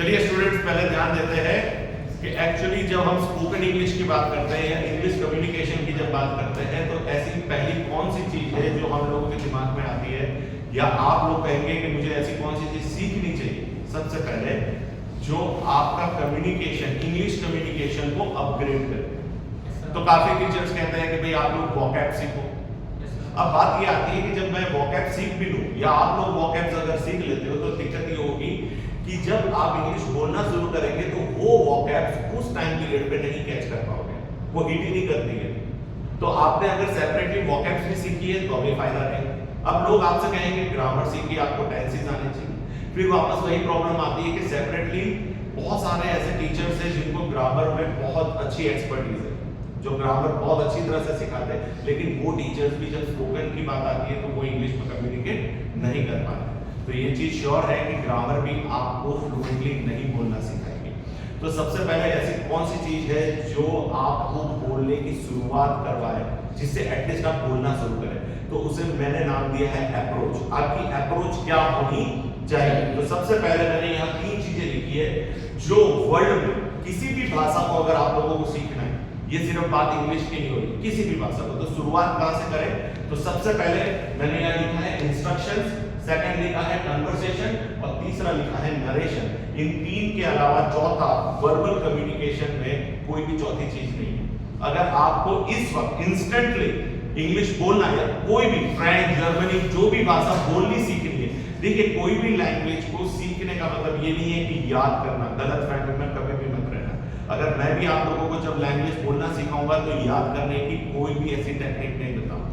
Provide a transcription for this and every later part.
चलिए स्टूडेंट्स, पहले ध्यान देते हैं कि एक्चुअली जब हम स्पोकन इंग्लिश की बात करते हैं या इंग्लिश कम्युनिकेशन की जब बात करते हैं तो ऐसी पहली कौन सी चीज है जो हम लोगों के दिमाग में आती है, या आप लोग कहेंगे कि मुझे ऐसी कौन सी चीज सीखनी चाहिए। सबसे पहले जो आपका कम्युनिकेशन, इंग्लिश कम्युनिकेशन को अपग्रेड करे। तो काफी टीचर्स कहते हैं कि भाई आप लोग वोकैब सीखो। अब बात ये आती है कि जब मैं वोकैब सीख भी लूं या आप लोग वोकैब अगर सीख लेते हो तो दिक्कत ये होगी कि जब आप इंग्लिश बोलना शुरू करेंगे तो वो वोकैब उस टाइम पीरियड पे नहीं कैच कर पाओगे, वो हिट ही नहीं करती है। तो आपने अगर सेपरेटली वोकैब्स भी सीखी है तो भी फायदा नहीं। अब लोग आपसे कहेंगे ग्रामर सीखिए, आपको टेंसेस आने चाहिए। फिर वापस वही प्रॉब्लम आती है कि सेपरेटली बहुत सारे ऐसे टीचर्स हैं जिनको ग्रामर में बहुत अच्छी एक्सपर्टीज है, जो ग्रामर बहुत अच्छी तरह से सिखाते हैं, लेकिन वो टीचर्स भी जब स्पोकन की बात आती है तो वो इंग्लिश में कम्युनिकेट नहीं कर पाते। तो ये चीज श्योर है कि ग्रामर भी आपको फ्लुएंटली नहीं बोलना सिखाएगी। तो सबसे पहले ऐसी कौन सी चीज है जो आपको बोलने की शुरुआत करवाए, जिससे एटलीस्ट आप बोलना शुरू करें। तो उसे मैंने नाम दिया है अप्रोच। आपकी अप्रोच क्या होनी चाहिए? तो सबसे पहले मैंने यहाँ 3 चीजें लिखी है जो वर्ल्ड में किसी भी भाषा को अगर आप लोगों को सीखना है, ये सिर्फ बात इंग्लिश की नहीं होगी, किसी भी भाषा को, तो शुरुआत कहां से करें? तो सबसे पहले मैंने यहाँ लिखा है इंस्ट्रक्शंस, सेकंड लिखा है कन्वर्सेशन और तीसरा लिखा है नरेशन। इन 3 के अलावा चौथा वर्बल कम्युनिकेशन में कोई भी चौथी चीज नहीं है। अगर आपको इस वक्त इंस्टेंटली इंग्लिश बोलना है, कोई भी फ्रेंच, जर्मनी, जो भी भाषा बोलनी सीखनी है, देखिए कोई भी लैंग्वेज को सीखने का मतलब ये नहीं है कि याद करना। गलत फहमी में कभी भी मत रहना। अगर मैं भी आप लोगों को जब लैंग्वेज बोलना सिखाऊंगा तो याद करने की कोई भी ऐसी टेक्निक नहीं बताऊंगा।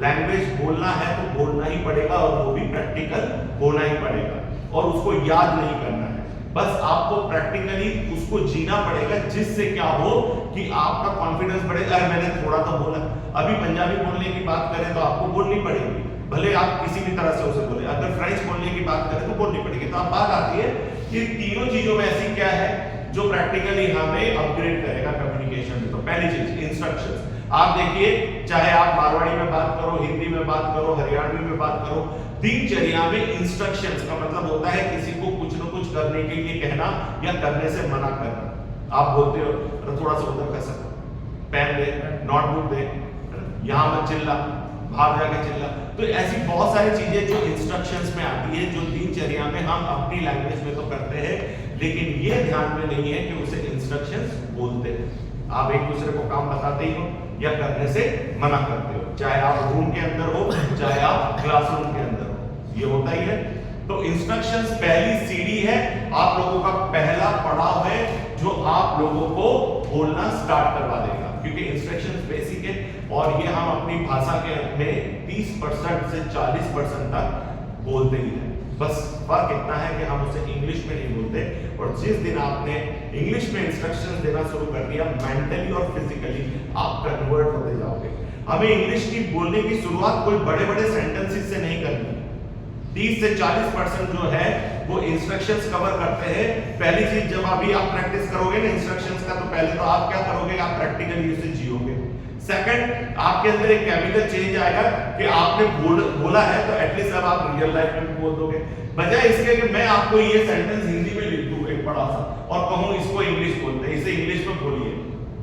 लैंग्वेज बोलना है तो बोलना ही पड़ेगा और वो भी प्रैक्टिकल होना ही पड़ेगा, और उसको याद नहीं करना है। बस आपको प्रैक्टिकली उसको जीना पड़ेगा, जिससे क्या हो कि आपका कॉन्फिडेंस बढ़ेगा। अरे मैंने थोड़ा तो बोला, अभी पंजाबी बोलने की बात करें तो आपको बोलनी पड़ेगी, भले आप किसी भी तरह से उसे बोले। अगर फ्रेंच बोलने की बात करें तो बोलनी पड़ेगी। तो अब बात आती है कि तीनों चीजों में ऐसी क्या है जो प्रैक्टिकली हमें अपग्रेड करेगा कम्युनिकेशन में। तो पहली चीज इंस्ट्रक्शंस। आप देखिए, चाहे आप मारवाड़ी में बात करो, हिंदी में बात करो, हरियाणवी में बात करो, दिनचर्या में इंस्ट्रक्शंस का मतलब होता है किसी को कुछ न कुछ करने के लिए कहना या करने से मना करना। आप बोलते हो थोड़ा सा उधर कर सकते, पेन दे, नोटबुक दे, यहां मत चिल्ला, बाहर जाके चिल्ला। तो ऐसी बहुत सारी चीजें जो इंस्ट्रक्शंस में आती है, जो दिनचर्या में हम अपनी लैंग्वेज में तो करते हैं, लेकिन ये ध्यान में नहीं है कि उसे इंस्ट्रक्शंस बोलते हैं। आप एक दूसरे को काम बताते ही हो या करने से मना करते हो, चाहे आप रूम के अंदर हो चाहे आप क्लासरूम के अंदर हो, ये होता ही है। तो इंस्ट्रक्शंस पहली सीढ़ी है, आप लोगों का पहला पड़ाव है जो आप लोगों को बोलना स्टार्ट करवा देगा, क्योंकि इंस्ट्रक्शंस बेसिक है और ये हम अपनी भाषा के में 30% से 40% तक बोलते ही हैं। बस फर्क इतना है कि हम उसे इंग्लिश में नहीं बोलते। और जिस दिन आपने इंग्लिश में इंस्ट्रक्शंस देना शुरू कर दिया, मेंटली और फिजिकली आप कन्वर्ट होते जाओगे। हमें इंग्लिश की बोलने की शुरुआत कोई बड़े बड़े सेंटेंसेस से नहीं करनी। 30 से 40% जो है वो इंस्ट्रक्शंस कवर करते हैं। पहली चीज, जब अभी आप प्रैक्टिस करोगे ना इंस्ट्रक्शंस का, तो पहले तो आप क्या करोगे, आप प्रैक्टिकली उसे जियोगे। सेकंड, आपके अंदर एक केमिकल चेंज आएगा कि आपने बोला है तो एटलीस्ट अब आप रियल लाइफ में भी बोल दोगे, बजाय इसके कि मैं आपको ये सेंटेंस हिंदी में लिख दूं एक बड़ा सा और कहूं इसको इंग्लिश बोलते हैं, इसे इंग्लिश में बोलिए।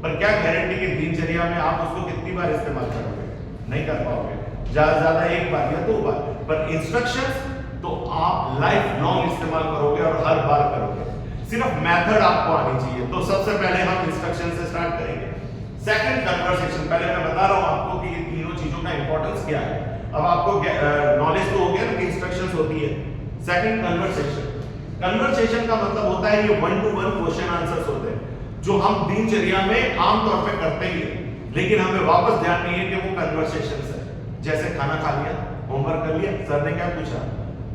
पर क्या गारंटी कि दिनचर्या में आप उसको कितनी बार इस्तेमाल करोगे? नहीं कर पाओगे, ज्यादा से ज्यादा एक बार या 2 बार। पर इंस्ट्रक्शंस तो आप लाइफ लॉन्ग इस्तेमाल करोगे और हर बार करोगे। सिर्फ मेथड आपको आनी चाहिए। तो सबसे पहले हम इंस्ट्रक्शन से स्टार्ट करेंगे। Second, conversation. पहले मैं बता रहा हूं आपको कि ये तीनों चीजों का इंपॉर्टेंस क्या है। अब आपको नॉलेज तो हो गया ना कि इंस्ट्रक्शंस होती है। Second, conversation. कन्वर्सेशन का मतलब होता है ये 1-to-1 क्वेश्चन आंसर्स होते हैं जो हम दिनचर्या में आमतौर पे करते ही हैं, लेकिन हमें वापस ध्यान नहीं है कि वो कन्वर्सेशंस है। जैसे खाना खा लिया, होमवर्क कर लिया, सर ने क्या पूछा,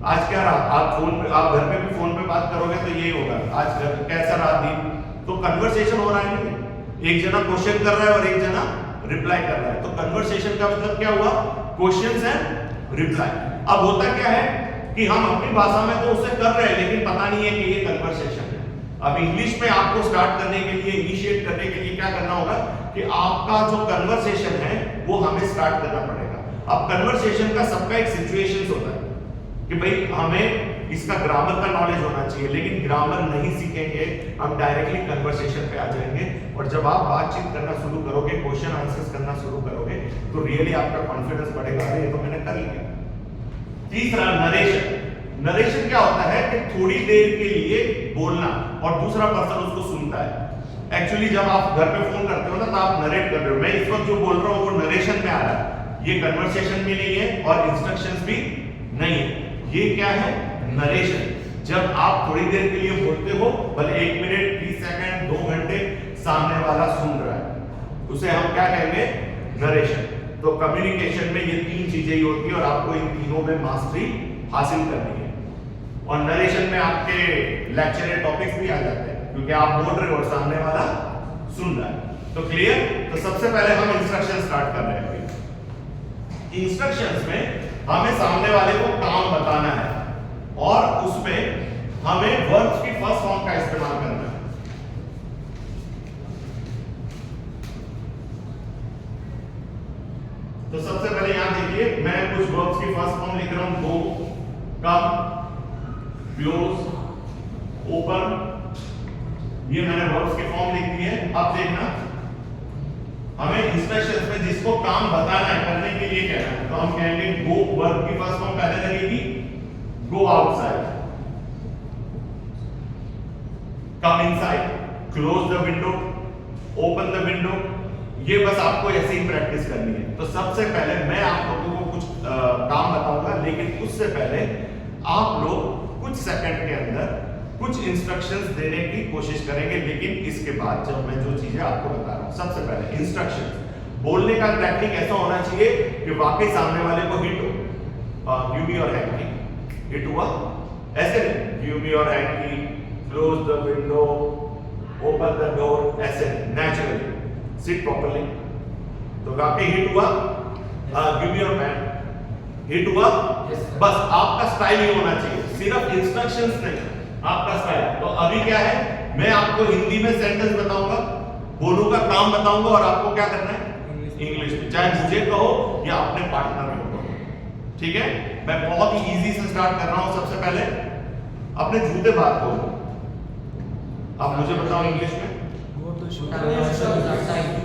आज क्या रहा, आप फोन पे, आप घर पे भी फोन पे बात करोगे तो यही होगा, आज कैसा रहा दिन। तो कन्वर्सेशन हो रहा है नहीं, एक जना क्वेश्चन कर रहा है और एक जना रिप्लाई कर रहा है। तो कन्वर्सेशन का मतलब क्या हुआ, क्वेश्चंस एंड रिप्लाई। अब होता क्या है कि हम अपनी भाषा में तो उसे कर रहे हैं, लेकिन पता नहीं है कि ये कन्वर्सेशन है। अब इंग्लिश में आपको स्टार्ट करने के लिए, इनिशिएट करने के लिए क्या करना होगा कि आपका जो कन्वर्सेशन है वो हमें स्टार्ट करना पड़ेगा। अब कन्वर्सेशन का सबका एक सिचुएशंस होता है कि भाई हमें इसका ग्रामर का नॉलेज होना चाहिए, लेकिन ग्रामर नहीं सीखेंगे हम डायरेक्टली कन्वर्सेशन पे आ जाएंगे। और जब आप बातचीत करना शुरू करोगे, क्वेश्चन आंसर्स करना शुरू करोगे, तो रियली आपका कॉन्फिडेंस बढ़ेगा, ये तो मैंने कर लिया। तीसरा नरेशन। नरेशन क्या होता है कि थोड़ी देर के लिए बोलना और दूसरा पर्सन उसको सुनता है। एक्चुअली जब आप घर पे फोन करते हो ना, तो आप नरेट कर रहे हो, मैं इस वक्त जो बोल रहा हूँ वो नरेशन में आ रहा है, ये कन्वर्सेशन भी नहीं है और इंस्ट्रक्शंस भी नहीं है, ये क्या है, नरेशन। जब आप थोड़ी देर के लिए बोलते हो, भले 1 मिनट 30 सेकंड 2 घंटे, सामने वाला सुन रहा है, उसे हम क्या कहेंगे, नरेशन। तो कम्युनिकेशन में ये 3 चीजें ही होती है और आपको इन तीनों में मास्टरी हासिल करनी है। और नरेशन में आपके लेक्चर टॉपिक्स भी आ जाते हैं, क्योंकि आप बोल रहे हो और सामने वाला सुन रहा है। तो क्लियर? तो सबसे पहले हम इंस्ट्रक्शन स्टार्ट कर रहे हैं। इंस्ट्रक्शंस में हमें सामने वाले को काम बताना है और उसमें हमें वर्ब्स की फर्स्ट फॉर्म का इस्तेमाल करना है। तो सबसे पहले यहां देखिए, मैं कुछ वर्ब्स की फर्स्ट फॉर्म लिख रहा हूं, गो, कम, क्लोज, ओपन, ये मैंने वर्ब्स की फॉर्म लिख दी है। अब देखना, हमें इंस्ट्रक्शंस में जिसको काम बताना है, करने के लिए कहना है, तो हम कहेंगे गो, वर्ब की फर्स्ट फॉर्म पहले लगेगी, go outside, come inside, close the window, open the window. ये बस आपको ऐसे ही प्रैक्टिस करनी है। तो सबसे पहले मैं आप लोगों को कुछ काम बताऊंगा, लेकिन उससे पहले आप लोग कुछ सेकंड के अंदर कुछ इंस्ट्रक्शंस देने की कोशिश करेंगे, लेकिन इसके बाद जब मैं जो चीजें आपको बता रहा हूं, सबसे पहले इंस्ट्रक्शंस बोलने का टेक्निक ऐसा होना चाहिए कि वाकई सामने वाले को हिट हो। गिव मी योर हैंड की, हिट हुआ, ऐसे नहीं, गिव मी योर हैंड की, close the window, open the door, ऐसे नेचुरली, सिट प्रॉपर्ली। तो वाकई हिट हुआ, give me your hand, hit हुआ, बस आपका स्टाइल ही होना चाहिए, सिर्फ इंस्ट्रक्शंस नहीं, आपका स्टाइल। तो अभी क्या है, मैं आपको हिंदी में सेंटेंस बताऊंगा, बोलूंगा, काम बताऊंगा, और आपको क्या करना है, इंग्लिश में, चाहे मुझे कहो या अपने पार्टनर को कहो, ठीक है। मैं बहुत ही इजी से स्टार्ट कर रहा हूं। सबसे पहले अपने जूते बात करो, आप मुझे बताओ इंग्लिश में।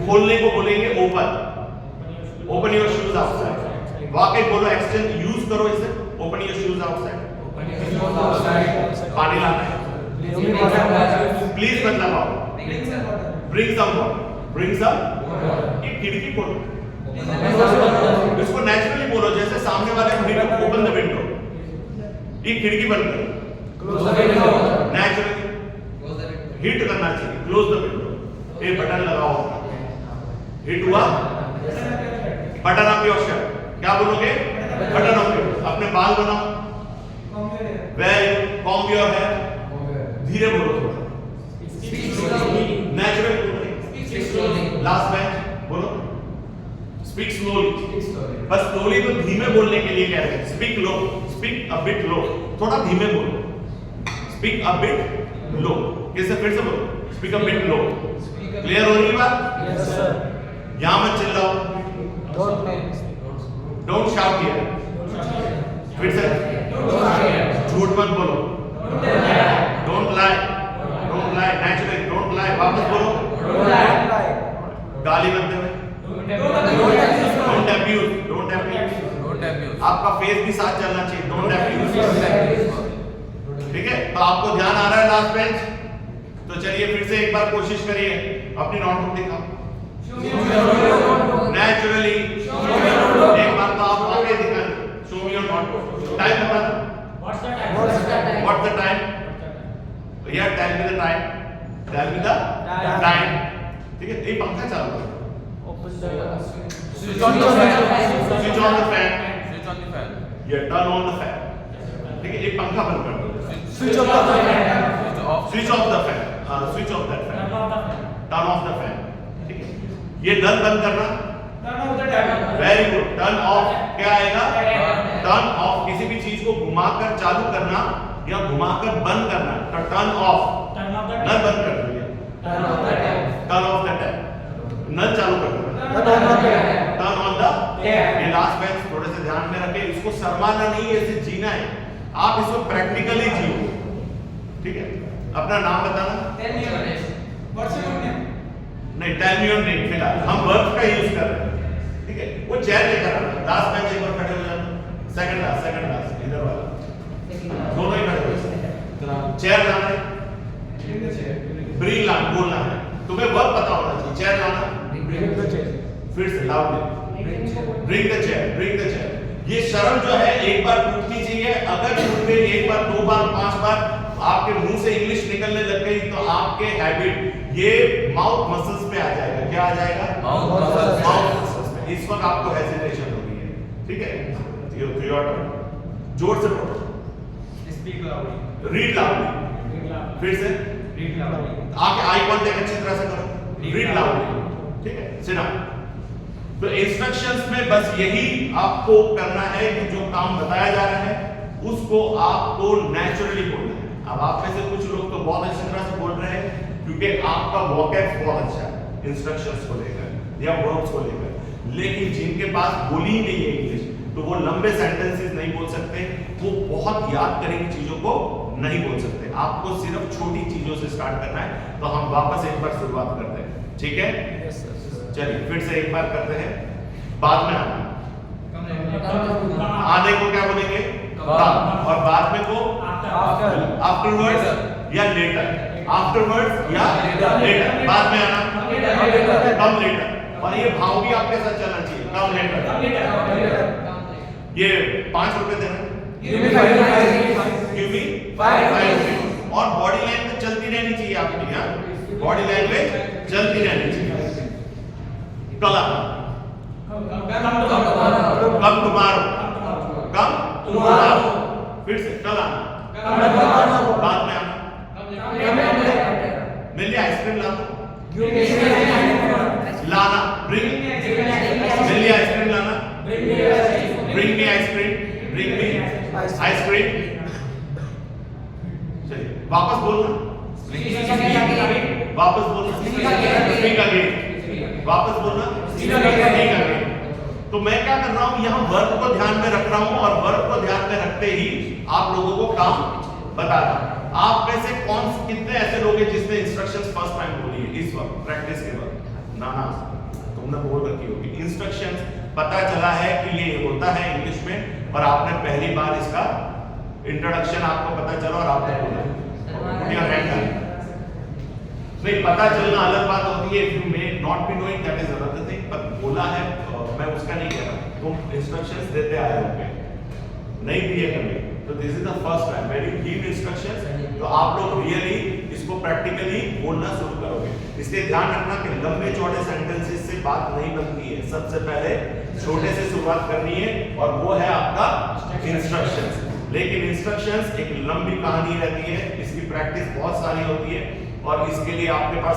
खोलने को बोलेंगे open, open your shoes outside. वाकई बोलो, एक्सचेंज यूज करो इसे, ओपन योर शूज आउटसाइड। पानी लाना है, प्लीज मत लगाओ, bring some water, bring some, ये खिड़की खोलो, इसको नेचुरली बोलो, जैसे सामने वाले को ओपन द विंडो, ये खिड़की बंद करो, नेचुरली हिट करना चाहिए, क्लोज द विंडो, ये बटन लगाओ, हिट हुआ, बटन ऑफ योर शर्ट, क्या बोलोगे, बटन ऑफ योर, अपने बाल बनाओ, वेरी कॉम्ब योर हेयर, धीरे बोलो थोड़ा, नेचुरल बोलो, लास्ट बेंच बोलो, स्पीक स्लोली, बस स्लोली तो धीमे बोलने के लिए कह रहे हैं, speak low, speak a bit लो, थोड़ा धीमे बोलो, स्पीक अ बिट लो, कैसे, फिर से बोलो, speak a bit low, clear हो रही बात, यस सर, यहां मत चिल्लाओ, डोंट शाउट हियर, फिर से, झूठ मत बोलो, don't lie, don't lie, naturally don't lie, वापस बोलो, गाली मत दे, डोंट अब्यूज, डोंट अब्यूज, आपका फेस भी साथ चलना चाहिए, डोंट अब्यूज, ठीक है। तो आपको ध्यान आ रहा है लास्ट बेंच, तो चलिए फिर से एक बार कोशिश करिए, अपनी नोटबुक दिखाओ, नेचुरली, एक बार तो आप आगे दिखाएं, show me your notebook, time बताना, व्हाट्स द टाइम, भैया tell me the time, tell me the time, ठीक है। ये पंखा चालू करो, स्विच ऑन द फैन, ये टर्न ऑन द फैन, ठीक है। ये पंखा बंद कर दो, switch off the fan, switch off the fan, switch off that fan, turn off the fan, ठीक है। ये नल बंद करना, वेरी गुड, टर्न ऑफ क्या आएगा, टर्न ऑफ, किसी भी चीज को घुमाकर चालू करना या घुमाकर बंद करना, तो टर्न ऑफ, नल बंद कर दिया, टर्न ऑफ द टैप, नल चालू कर दो, टर्न ऑन द टैप। ये लास्ट बेंच थोड़े से ध्यान में रखें, इसको शर्माना नहीं है, इसे जीना है। आप इसको प्रैक्टिकली जियो, ठीक है। अपना नाम बताना। नहीं, टेल मी योर नेम। फिलहाल हम वर्ब का यूज कर रहे हैं, ठीक है। वो चेयर लेकर आना, लास्ट बेंच एक बार खड़े हो जाना, सेकंड लास्ट इधर वाला, दोनों ही खड़े हो। चेयर लाना है, ब्रिंग लाना, बोलना है तुम्हें, वर्ब पता होना चाहिए। चेयर लाना, फिर से लाउडली, ब्रिंग द चेयर। ये शर्म जो है एक बार टूटनी चाहिए। अगर टूट गई एक बार, दो बार, 5 बार आपके मुंह से इंग्लिश निकलने लग गई तो आपके हैबिट ये माउथ मसल्स पे आ जाएगा। क्या आ जाएगा? माउथ मसल्स पे। इस वक्त आपको हेजिटेशन हो रही है, ठीक है। योर टर्न, जोर से पढ़ो। स्पीक लाउडली, रीड लाउडली, फिर से रीड लाउडली, आके आई कांटेक्ट अच्छी तरह से करो, रीड लाउडली, ठीक है। Sit down. तो इंस्ट्रक्शंस में बस यही आपको करना है कि जो काम बताया जा रहा है उसको आपको नेचुरली बोलना है। अब आप में से कुछ लोग तो बहुत अच्छी तरह से बोल रहे हैं क्योंकि आपका वोकैब बहुत अच्छा है इंस्ट्रक्शंस को लेकर या वर्ब्स को लेकर, लेकिन जिनके पास बोली ही नहीं है इंग्लिश तो वो लंबे सेंटेंसेस नहीं बोल सकते, वो बहुत याद करेंगे चीजों को नहीं बोल सकते। आपको सिर्फ छोटी चीजों से स्टार्ट करना है। तो हम वापस एक बार शुरुआत करते हैं, ठीक है। चलिए फिर से एक बार करते हैं। बाद में आना, आने को क्या बोलेंगे? कम। और बाद में को आफ्टरवर्ड्स या लेटर, आफ्टरवर्ड्स या लेटर। बाद में आना कम लेटर। और ये भाव भी आपके साथ चलना चाहिए, कम लेटर। ये 5 रुपए देना, गिव मी 5। और बॉडी लैंग्वेज चलती रहनी चाहिए आपकी, यहाँ बॉडी लैंग्वेज चलती रहनी चाहिए। कल कम टुमारो, फिर से कल आना, बाद में आना, मिल लिया आइसक्रीम लाना, ब्रिंग, मिल लिया आइसक्रीम लाना, ब्रिंग मी आइसक्रीम। चलिए वापस बोलना, स्पीक अगेन, वापस बोलना, स्पीक अगेन। तो मैं क्या कर रहा हूं, यहां वर्ब को ध्यान में रख रहा हूं और वर्ब को ध्यान में रखते ही आप लोगों को काम बता रहा हूं। आप में से कितने ऐसे लोग हैं जिसने इंस्ट्रक्शंस फर्स्ट टाइम बोली है इस वक्त प्रैक्टिस के वक्त? ना तुमने बोल रखी होगी। इंस्ट्रक्शंस पता चला है कि ये होता है इंग्लिश में और आपने पहली बार इसका इंट्रोडक्शन आपको पता चला और आपने बोला। नहीं, पता चलना अलग बात होती है, you may not be knowing, that is another thing. पर बोला है मैं उसका नहीं कह रहा, तुम इंस्ट्रक्शंस देते आए होंगे, नहीं दिए कभी, तो this is the first time when you give instructions, तो आप लोग रियली इसको प्रैक्टिकली बोलना शुरू करोगे। इसलिए ध्यान रखना कि लंबे चौड़े सेंटेंसेस से बात नहीं बनती है, सबसे पहले छोटे से शुरुआत करनी है और वो है आपका इंस्ट्रक्शंस। लेकिन इंस्ट्रक्शंस एक लंबी कहानी रहती है, इसकी प्रैक्टिस बहुत सारी होती है और इसके लिए आपके पास